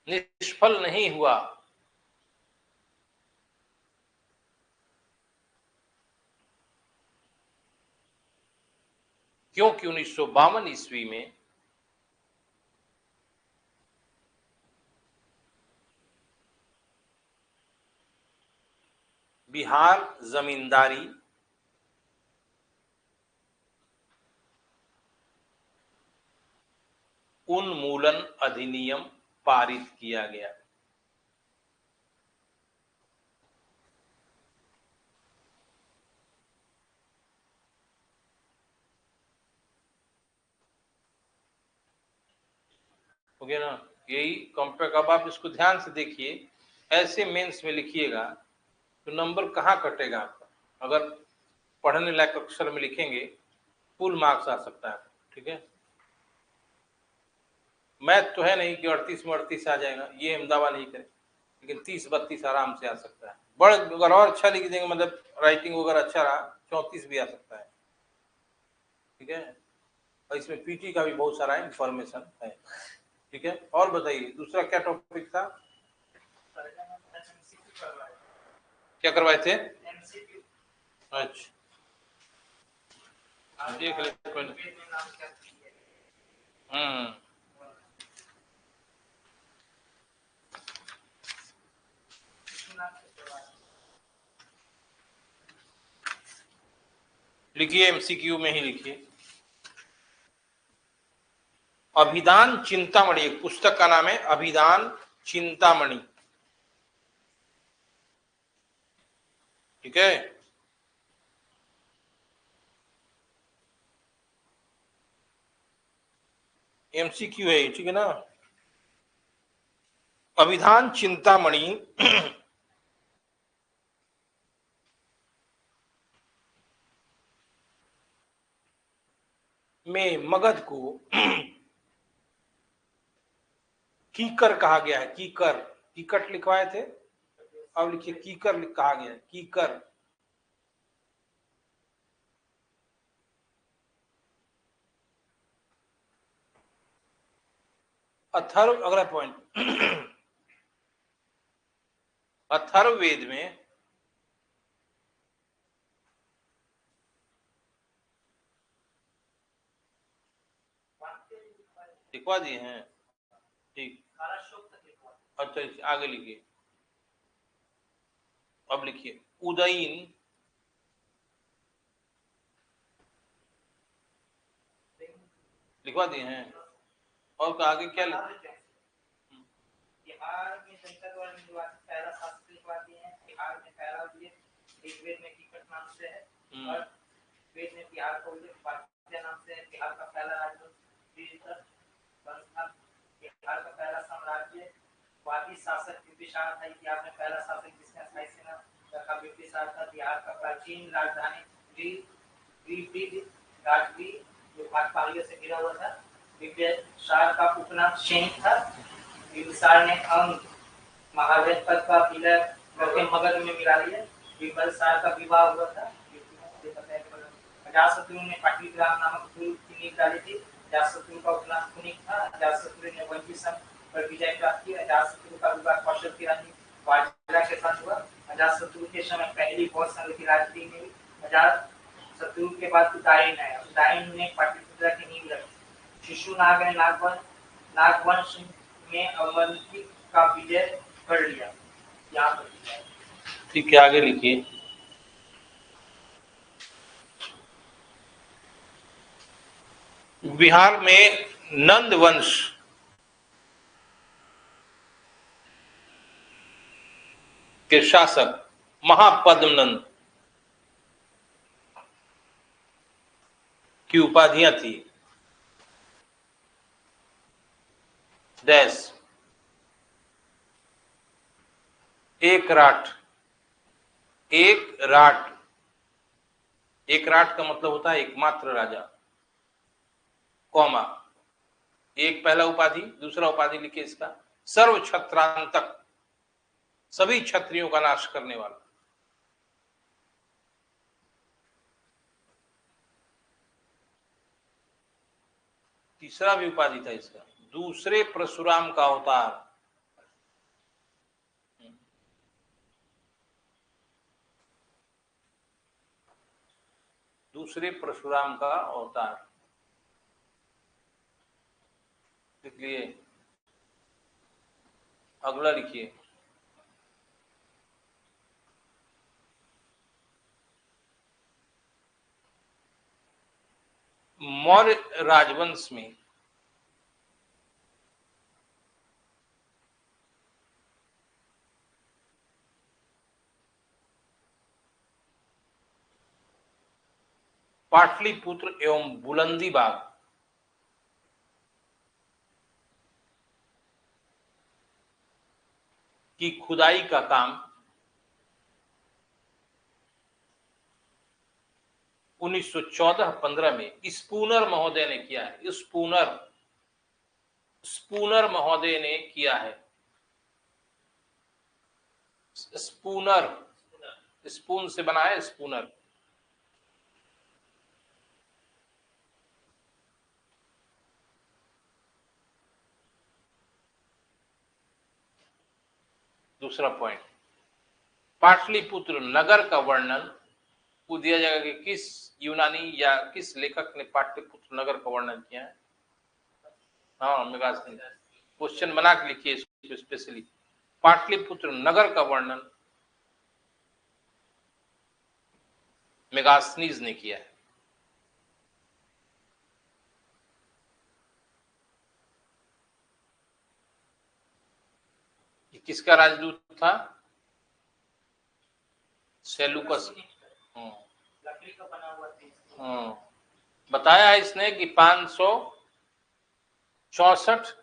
निष्फल नहीं हुआ। क्योंकि 1952 ईस्वी में बिहार जमींदारी उन्मूलन अधिनियम पारित किया गया। हो गया ना, यही कॉम्पैक्ट। अब आप इसको ध्यान से देखिए, ऐसे मेंस में लिखिएगा तो नंबर कहाँ कटेगा आपका। अगर पढ़ने लायक अक्षर में लिखेंगे फुल मार्क्स आ सकता है। ठीक है, मैथ तो है नहीं कि 38 में 38 आ जाएगा, ये हम दावा नहीं करें, लेकिन 30-32 आराम से आ सकता है। बड़ अगर और अच्छा लिख देंगे, मतलब राइटिंग वगैरह अच्छा रहा, 34 भी आ सकता है। ठीक है, और इसमें पीटी का भी बहुत सारा इंफॉर्मेशन है। ठीक है, और बताइए दूसरा क्या टॉपिक था, क्या करवाए थे? अच्छा, देख ले। लिखिए, एमसीक्यू में ही लिखिए। अभिधान चिंतामणि, एक पुस्तक का नाम है अभिधान चिंतामणि। ठीक है, एमसीक्यू है, ठीक है ना। अभिधान चिंतामणि में मगध को कीकर कहा गया है। कीकर, कीकट लिखवाए थे, अब लिखिए कीकर कहा गया है, कीकर। अथर्व, अगला पॉइंट, अथर्ववेद में लिखवा दिए हैं। ठीक, अच्छा आगे लिखिए। अब लिखिए उदयीन लिखवा दिए हैं, और आगे क्या लिखा? बिहार में शंकर द्वारा निर्वाचित पहला शासक लिखवा दिए हैं। बिहार में पहला उल्लेख ऋग्वेद में कीकट नाम से है, और वेद में बिहार का उल्लेख पाटलिपुत्र नाम से है। बिहार का पहला राजवंश बिहार का पहला साम्राज्य वादी शासक बिंबिसार था। इतिहास में पहला शासक जिसने स्थायी सेना रखा बिंबिसार था। बिहार का प्राचीन राजधानी राजगीर जो पहाड़ियों से घिरा हुआ था। बिंबिसार का उपनाम सेन था। बिंबिसार ने अंग महाराज पद का तिलक करके मगध में मिला लिया। बिंबिसार का विवाह हुआ था। अजातशत्रु ने पाटलिग्राम नामक दुर्ग की नींव डाली थी। अजातशत्रु का उपनाम कुनिक था। अजातशत्रु ने वंशी संघ पर विजय प्राप्त की। अजातशत्रु का विवाह कौशल की रानी वाजरा के साथ हुआ। अजातशत्रु के समय पहली बौद्ध संघ की राजनीति में अजातशत्रु के बाद उदयीन आया। उदयीन ने पाटलिपुत्र की नींव रखी। शिशुनाग ने नागवंश में अवंती का विजय कर लिया। यहाँ पर ठीक है, आगे लिखिए। बिहार में नंद वंश के शासक महापद्मनंद की उपाधियां थी। डैश एक राट। एक राट, एक राट का मतलब होता है एकमात्र राजा, कौमा। एक पहला उपाधि, दूसरा उपाधि लिखिए इसका सर्व क्षत्रांतक, सभी क्षत्रियों का नाश करने वाला। तीसरा भी उपाधि था इसका, दूसरे परशुराम का अवतार। दूसरे परशुराम का अवतार लिख लिए। अगला लिखिए। मौर्य राजवंश में पाटलिपुत्र एवं बुलंदीबाग की खुदाई का काम 1914-15 में स्पूनर महोदय ने किया है। स्पूनर महोदय ने किया है। स्पूनर, स्पून से बना है स्पूनर। दूसरा पॉइंट, पाटलिपुत्र नगर का वर्णन को दिया जाएगा कि किस यूनानी या किस लेखक ने पाटलिपुत्र नगर का वर्णन किया है। हाँ, मेगास्थनीज। क्वेश्चन बना के लिखिए इसको स्पेशली। पाटलिपुत्र नगर का वर्णन मेगास्थनीज ने किया है। ये किसका राजदूत था? सेलुकस। लकड़ी का बना हुआ था। बताया है इसने कि 564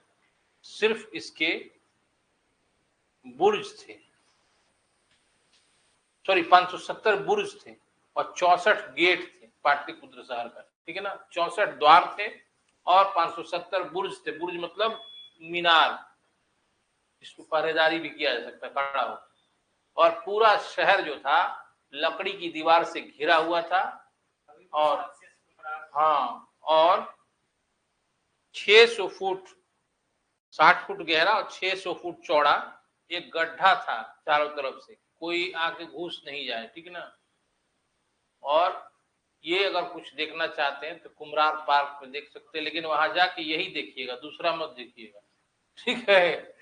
सिर्फ इसके बुर्ज थे, सॉरी 570 बुर्ज थे और 64 गेट थे पाटलिपुत्र शहर का, ठीक है ना। 64 द्वार थे और 570 बुर्ज थे। बुर्ज मतलब मीनार, इसको पहरेदारी भी किया जा सकता है, खड़ा हो। और पूरा शहर जो था लकड़ी की दीवार से घिरा हुआ था और हाँ, और 600 फुट 60 फुट गहरा और 600 फुट चौड़ा एक गड्ढा था चारों तरफ से, कोई आके घुस नहीं जाए, ठीक है ना। और ये अगर कुछ देखना चाहते हैं तो कुमरार पार्क में देख सकते हैं, लेकिन वहां जाके यही देखिएगा, दूसरा मत देखिएगा, ठीक है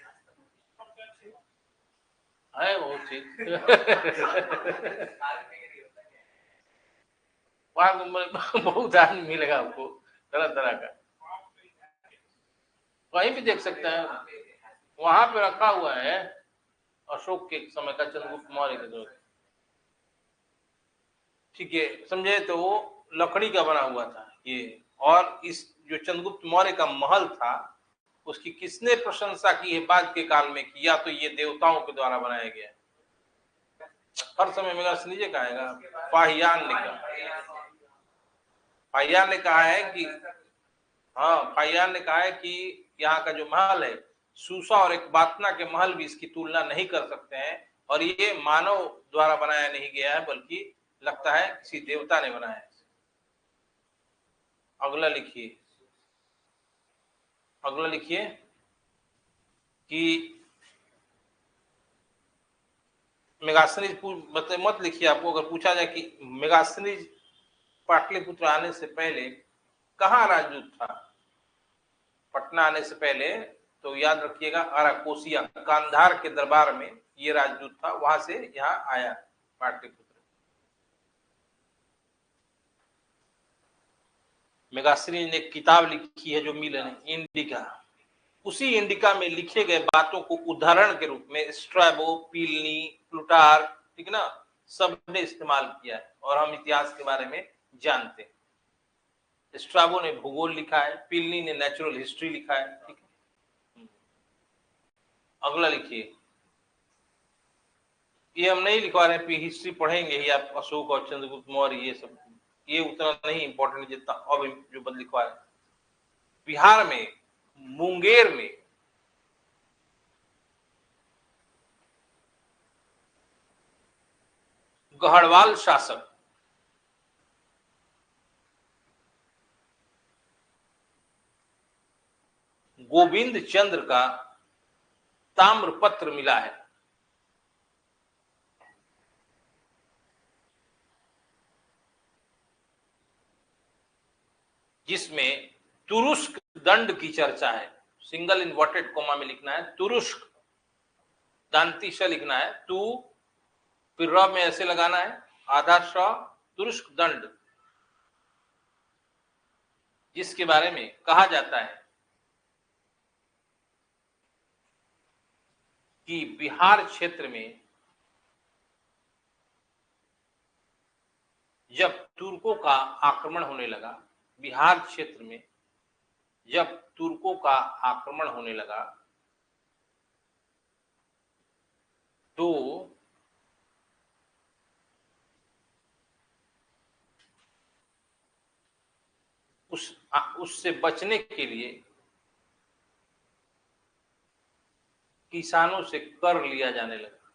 बहुत चीज वहां बहुत आदमी मिलेगा आपको तरह तरह का, कहीं भी देख सकते हैं। वहां पे रखा हुआ है अशोक के समय का, चंद्रगुप्त मौर्य के दौर, ठीक है, समझे। तो वो लकड़ी का बना हुआ था ये। और इस जो चंद्रगुप्त मौर्य का महल था उसकी किसने प्रशंसा की है बाद के काल में, किया तो ये देवताओं के द्वारा बनाया गया। हर समय मेरा नीचे कहेगा फाहियान ने कहा, फाहियान ने कहा है कि हाँ, फाहियान ने कहा है कि यहाँ का जो महल है सूसा और एक बातना के महल भी इसकी तुलना नहीं कर सकते हैं, और ये मानव द्वारा बनाया नहीं गया है बल्कि लगता है किसी देवता ने बनाया है। अगला लिखिए। अगला लिखिए कि मेगास्थनीज मत लिखिए। आपको अगर पूछा जाए कि मेगास्थनीज पाटलिपुत्र आने से पहले कहाँ राजदूत था, पटना आने से पहले, तो याद रखिएगा अराकोसिया कांधार के दरबार में ये राजदूत था, वहां से यहाँ आया पाटलिपुत्र। मेगास्थनीज ने एक किताब लिखी है जो मिलन इंडिका, उसी इंडिका में लिखे गए बातों को उदाहरण के रूप में स्ट्रैबो, पिलनी, प्लूटार, ठीक ना, सबने इस्तेमाल किया है और हम इतिहास के बारे में जानते हैं। स्ट्राबो ने भूगोल लिखा है, पिलनी ने नेचुरल हिस्ट्री लिखा है, ठीक है। अगला लिखिए। ये हम नहीं लिखवा रहे हैं, हिस्ट्री पढ़ेंगे ही आप, अशोक और चंद्रगुप्त मौर्य ये सब, ये उतना नहीं इंपॉर्टेंट जितना अब जो बद लिखवा रहे हैं। बिहार में मुंगेर में गढ़वाल शासक गोविंद चंद्र का ताम्रपत्र मिला है? जिसमें तुरुष्क दंड की चर्चा है। सिंगल इन्वर्टेड कोमा में लिखना है, तुरुष्क, दांती श लिखना है, तू फिर र में ऐसे लगाना है, आधा श, तुरुष्क दंड, जिसके बारे में कहा जाता है कि बिहार क्षेत्र में जब तुर्कों का आक्रमण होने लगा, बिहार क्षेत्र में जब तुर्कों का आक्रमण होने लगा, तो उससे बचने के लिए किसानों से कर लिया जाने लगा।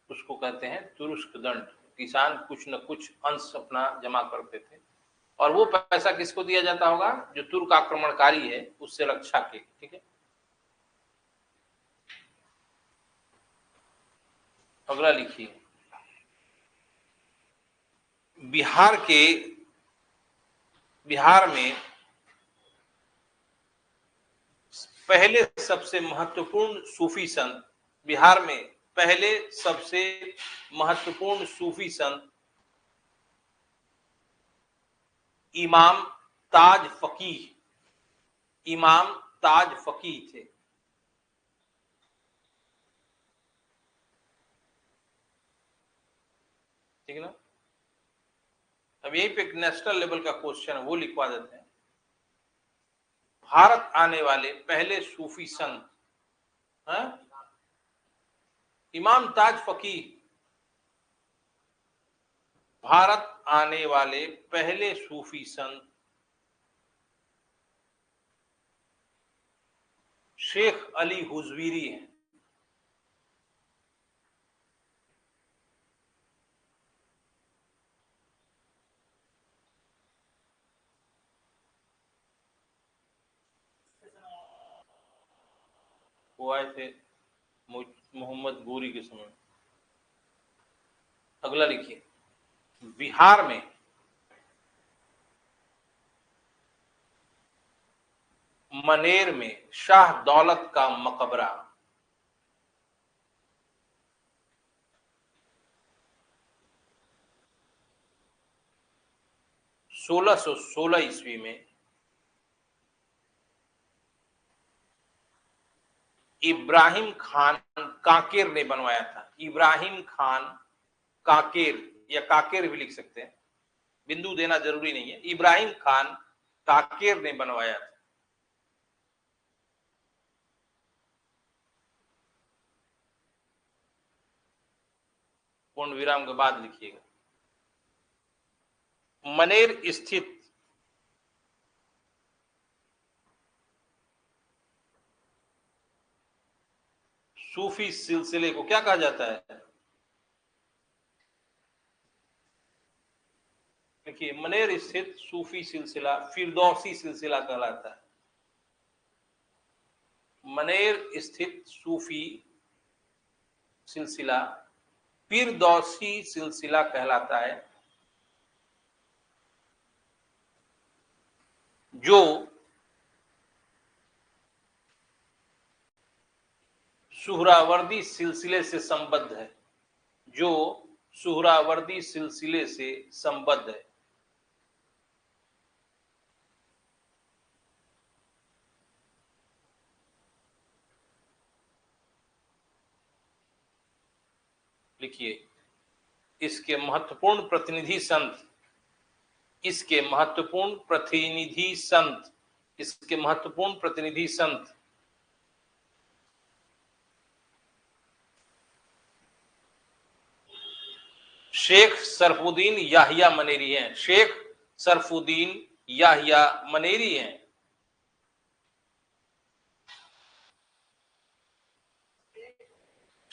उसको कहते हैं तुरुष्क दंड। किसान कुछ न कुछ अंश अपना जमा करते थे और वो पैसा किसको दिया जाता होगा? जो तुर्क आक्रमणकारी है उससे रक्षा के। ठीक है, अगला लिखिए। बिहार में पहले सबसे महत्वपूर्ण सूफी संत, बिहार में पहले सबसे महत्वपूर्ण सूफी संत इमाम ताज फकीह थे। ठीक है ना? अब यहीं पे एक नेशनल लेवल का क्वेश्चन है, वो लिखवा देते हैं। भारत आने वाले पहले सूफी संत हैं? इमाम ताज फकीह। भारत आने वाले पहले सूफी संत शेख अली हुजवीरी हैं। वो आए थे मोहम्मद गोरी के समय। अगला लिखिए। बिहार में मनेर में शाह दौलत का मकबरा 1616 ईस्वी में इब्राहिम खान काकेर ने बनवाया था। इब्राहिम खान काकेर, या काकेर भी लिख सकते हैं, बिंदु देना जरूरी नहीं है। इब्राहिम खान काकेर ने बनवाया था। पूर्ण विराम के बाद लिखिएगा। मनेर स्थित सूफी सिलसिले को क्या कहा जाता है? देखिए, मनेर स्थित सूफी सिलसिला फिरदौसी सिलसिला कहलाता है। मनेर स्थित सूफी सिलसिला फिरदौसी सिलसिला कहलाता है, जो सुहरावर्दी सिलसिले से संबद्ध है। जो सुहरावर्दी सिलसिले से संबद्ध है। लिखिए। इसके महत्वपूर्ण प्रतिनिधि संत, इसके महत्वपूर्ण प्रतिनिधि संत, इसके महत्वपूर्ण प्रतिनिधि संत शेख सरफुद्दीन याहिया मनेरी हैं। शेख सरफुद्दीन याहिया मनेरी हैं।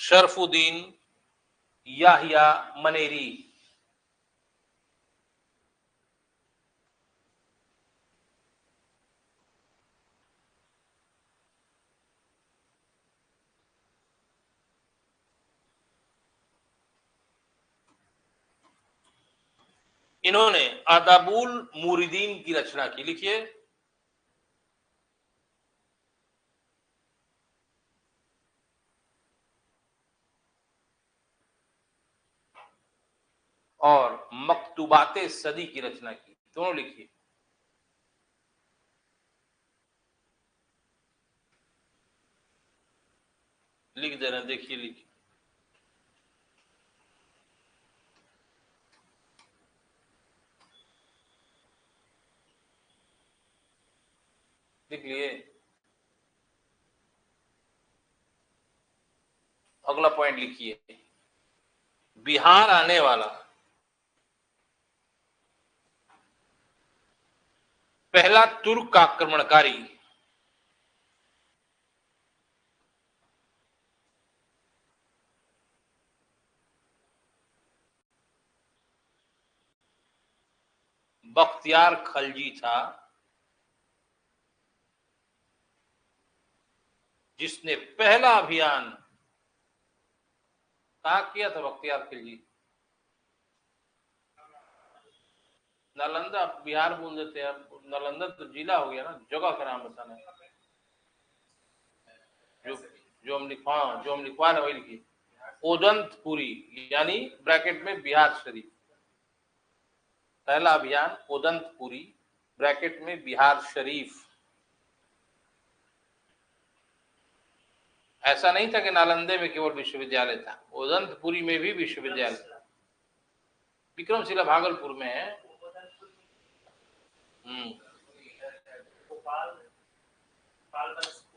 शरफुद्दीन याहिया मनेरी। इन्होंने आदाबुल मुरीदीन की रचना की, लिखिए। और मकतूबाते सदी की रचना की, दोनों लिखिए। लिख दे रहे हैं, देखिए, लिखिए। लिख लिए। अगला पॉइंट लिखिए, बिहार आने वाला पहला तुर्क आक्रमणकारी बख्तियार खलजी था, जिसने पहला अभियान कहा किया था। बख्तियार खिलजी नालंदा, बिहार बोल देते हैं। नालंदा तो जिला हो गया ना, जगह का नाम बताना है। जो जो हम लिखवा रहे वही लिखिए। ओदंतपुरी, यानी ब्रैकेट में बिहार शरीफ। पहला अभियान ओदंतपुरी, ब्रैकेट में बिहार शरीफ। ऐसा नहीं था कि नालंदे में केवल विश्वविद्यालय था, ओदंतपुरी में भी विश्वविद्यालय था। विक्रमशिला भागलपुर में है।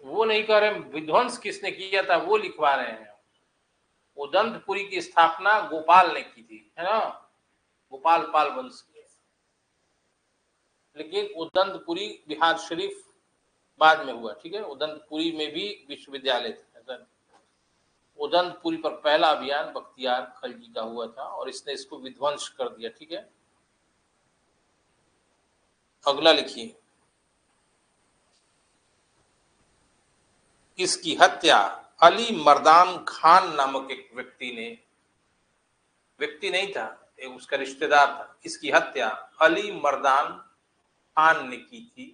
वो नहीं कह रहे, विध्वंस किसने किया था वो लिखवा रहे हैं। उदंतपुरी की स्थापना गोपाल ने की थी, है ना, गोपाल पाल वंश की। लेकिन उदंतपुरी बिहार शरीफ बाद में हुआ, ठीक है। उदंतपुरी में भी विश्वविद्यालय था। उदंतपुरी पर पहला अभियान बख्तियार खलजी का हुआ था और इसने इसको विध्वंस कर दिया, ठीक है। अगला लिखिए, इसकी हत्या अली मर्दान खान नामक एक व्यक्ति ने, व्यक्ति नहीं था, एक उसका रिश्तेदार था। इसकी हत्या अली मर्दान खान ने की थी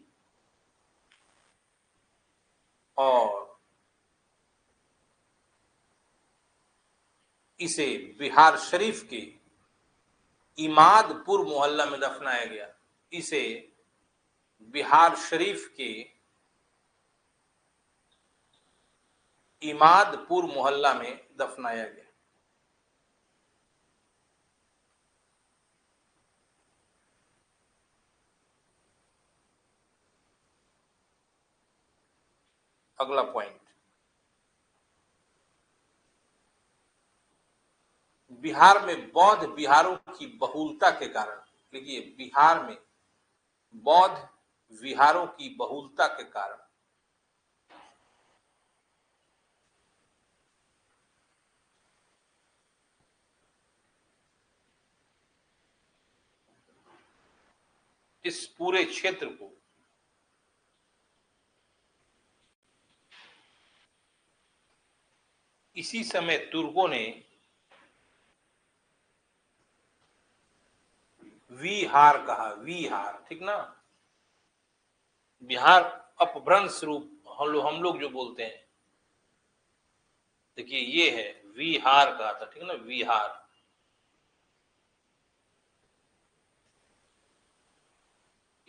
और इसे बिहार शरीफ के इमादपुर मोहल्ला में दफनाया गया। इसे बिहार शरीफ के इमादपुर मोहल्ला में दफनाया गया। अगला पॉइंट, बिहार में बौद्ध विहारों की बहुलता के कारण, देखिए, बिहार में बौद्ध विहारों की बहुलता के कारण इस पूरे क्षेत्र को इसी समय तुर्कों ने विहार कहा। विहार, ठीक ना। बिहार अपभ्रंश रूप हम लोग जो बोलते हैं, देखिए ये है विहार कहा था, ठीक है ना, विहार।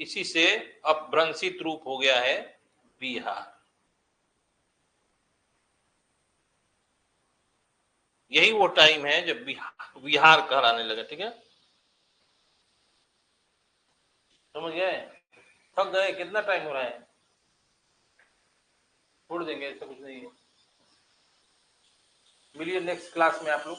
इसी से अपभ्रंशित रूप हो गया है बिहार। यही वो टाइम है जब बिहार कहलाने लगा, ठीक है। समझ गए? थक गए? कितना टाइम हो रहा है? छोड़ देंगे, ऐसा कुछ नहीं है। मिलिए नेक्स्ट क्लास में आप लोग।